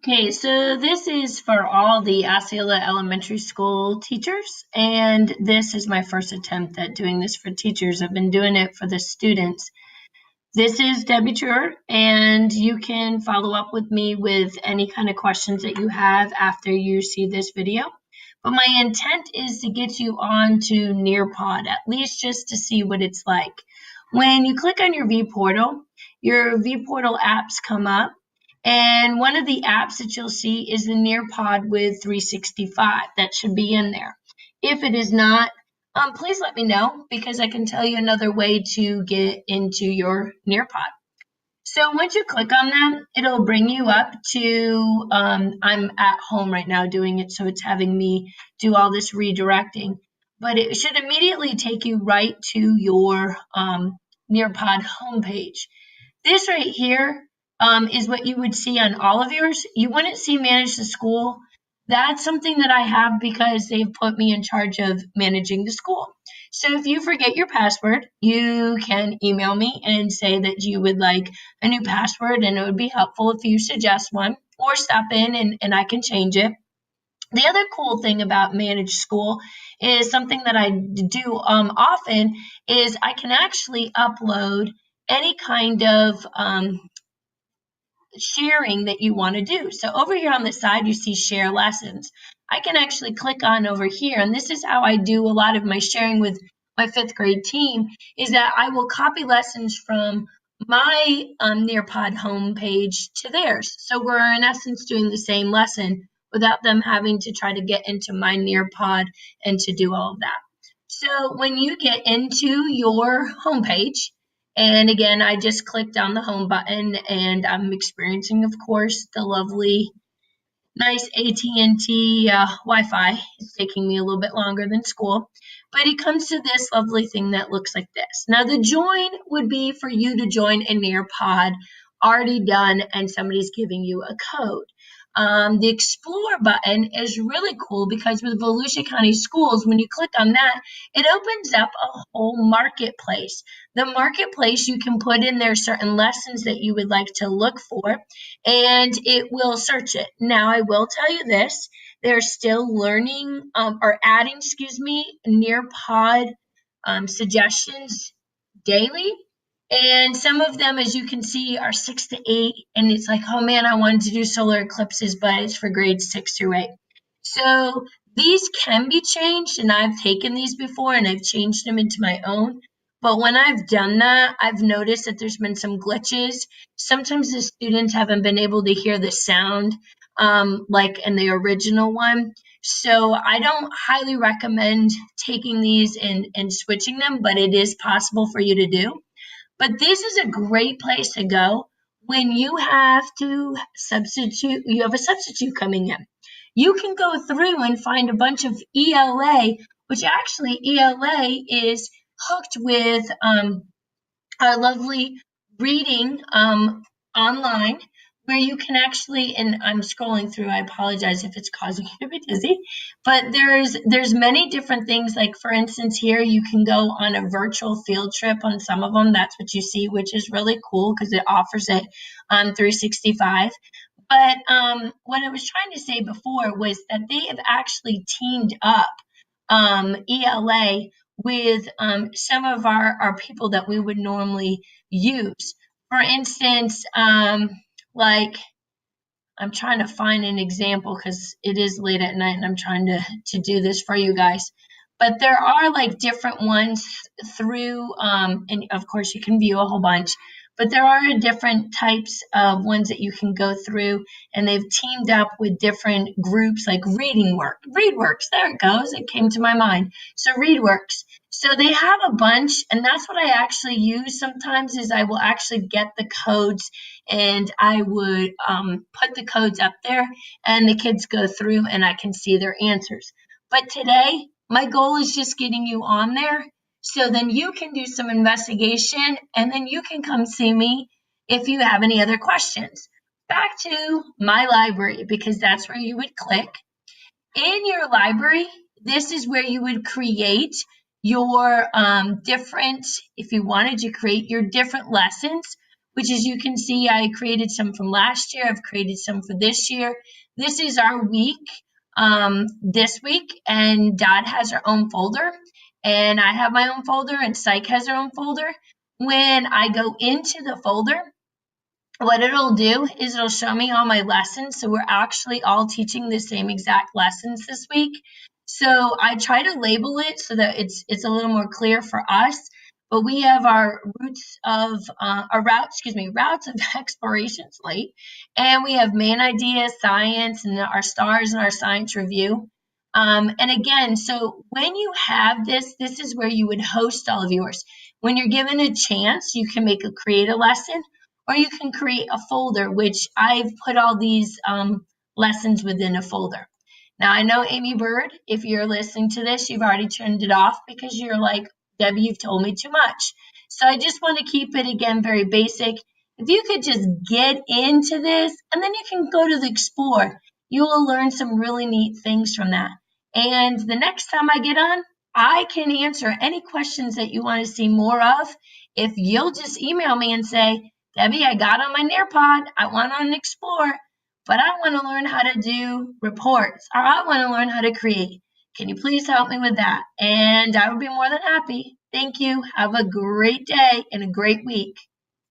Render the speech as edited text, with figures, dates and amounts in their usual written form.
Okay, so this is for all the Osceola Elementary School teachers, and this is my first attempt at doing this for teachers. I've been doing it for the students. This is Debbie Truer, and you can follow up with me with any kind of questions that you have after you see this video. But my intent is to get you on to Nearpod, at least just to see what it's like. When you click on your vPortal apps come up. And one of the apps that you'll see is the Nearpod with 365. That should be in there. If it is not, please let me know because I can tell you another way to get into your Nearpod. So once you click on that, it'll bring you up to, I'm at home right now doing it, so it's having me do all this redirecting. But it should immediately take you right to your Nearpod homepage. This right here is what you would see on all of yours. You wouldn't see Manage the School. That's something that I have because they've put me in charge of managing the school. So if you forget your password, you can email me and say that you would like a new password, and it would be helpful if you suggest one, or stop in and I can change it. The other cool thing about Manage School is something that I do often is I can actually upload any kind of sharing that you want to do. So over here on the side, you see share lessons. I can actually click on over here, and this is how I do a lot of my sharing with my 5th grade team, is that I will copy lessons from my Nearpod homepage to theirs. So we're in essence doing the same lesson without them having to try to get into my Nearpod and to do all of that. So when you get into your homepage, and again, I just clicked on the home button and I'm experiencing, of course, the lovely, nice AT&T Wi-Fi. It's taking me a little bit longer than school, but it comes to this lovely thing that looks like this. Now, the join would be for you to join a Nearpod already done and somebody's giving you a code. The Explore button is really cool because with Volusia County Schools, when you click on that, it opens up a whole marketplace. The marketplace, you can put in there certain lessons that you would like to look for, and it will search it. Now, I will tell you this, they're still learning or adding, Nearpod suggestions daily. And some of them, as you can see, are 6 to 8. And it's like, oh man, I wanted to do solar eclipses, but it's for grades 6 through 8. So these can be changed, and I've taken these before and I've changed them into my own. But when I've done that, I've noticed that there's been some glitches. Sometimes the students haven't been able to hear the sound like in the original one. So I don't highly recommend taking these and switching them, but it is possible for you to do. But this is a great place to go when you have to substitute, you have a substitute coming in. You can go through and find a bunch of ELA, which actually ELA is hooked with our lovely reading online, where you can actually, and I'm scrolling through, I apologize if it's causing you to be dizzy, but there's many different things. Like for instance, here you can go on a virtual field trip on some of them. That's what you see, which is really cool because it offers it on 365. But what I was trying to say before was that they have actually teamed up ELA with some of our people that we would normally use. For instance, like I'm trying to find an example because it is late at night and I'm trying to do this for you guys. But there are like different ones through, and of course you can view a whole bunch, but there are different types of ones that you can go through, and they've teamed up with different groups like ReadWorks, there it goes, it came to my mind. So ReadWorks. So they have a bunch, and that's what I actually use sometimes is I will actually get the codes and I would put the codes up there and the kids go through and I can see their answers. But today, my goal is just getting you on there so then you can do some investigation and then you can come see me if you have any other questions. Back to my library, because that's where you would click. In your library, this is where you would create your if you wanted to create your different lessons, which as you can see, I created some from last year. I've created some for this year. This is our week this week, and Dot has her own folder, and I have my own folder, and Psych has her own folder. When I go into the folder, what it'll do is it'll show me all my lessons. So we're actually all teaching the same exact lessons this week. So I try to label it so that it's a little more clear for us. But we have our routes of exploration slate, and we have main ideas, science, and our stars and our science review. And again, so when you have this is where you would host all of yours. When you're given a chance, you can create a lesson, or you can create a folder, which I've put all these lessons within a folder. Now, I know, Amy Bird, if you're listening to this, you've already turned it off because you're like, Debbie, you've told me too much. So I just want to keep it, again, very basic. If you could just get into this, and then you can go to the Explore. You will learn some really neat things from that. And the next time I get on, I can answer any questions that you want to see more of. If you'll just email me and say, Debbie, I got on my Nearpod. I want on Explore, but I want to learn how to do reports, or I want to learn how to create. Can you please help me with that? And I would be more than happy. Thank you. Have a great day and a great week.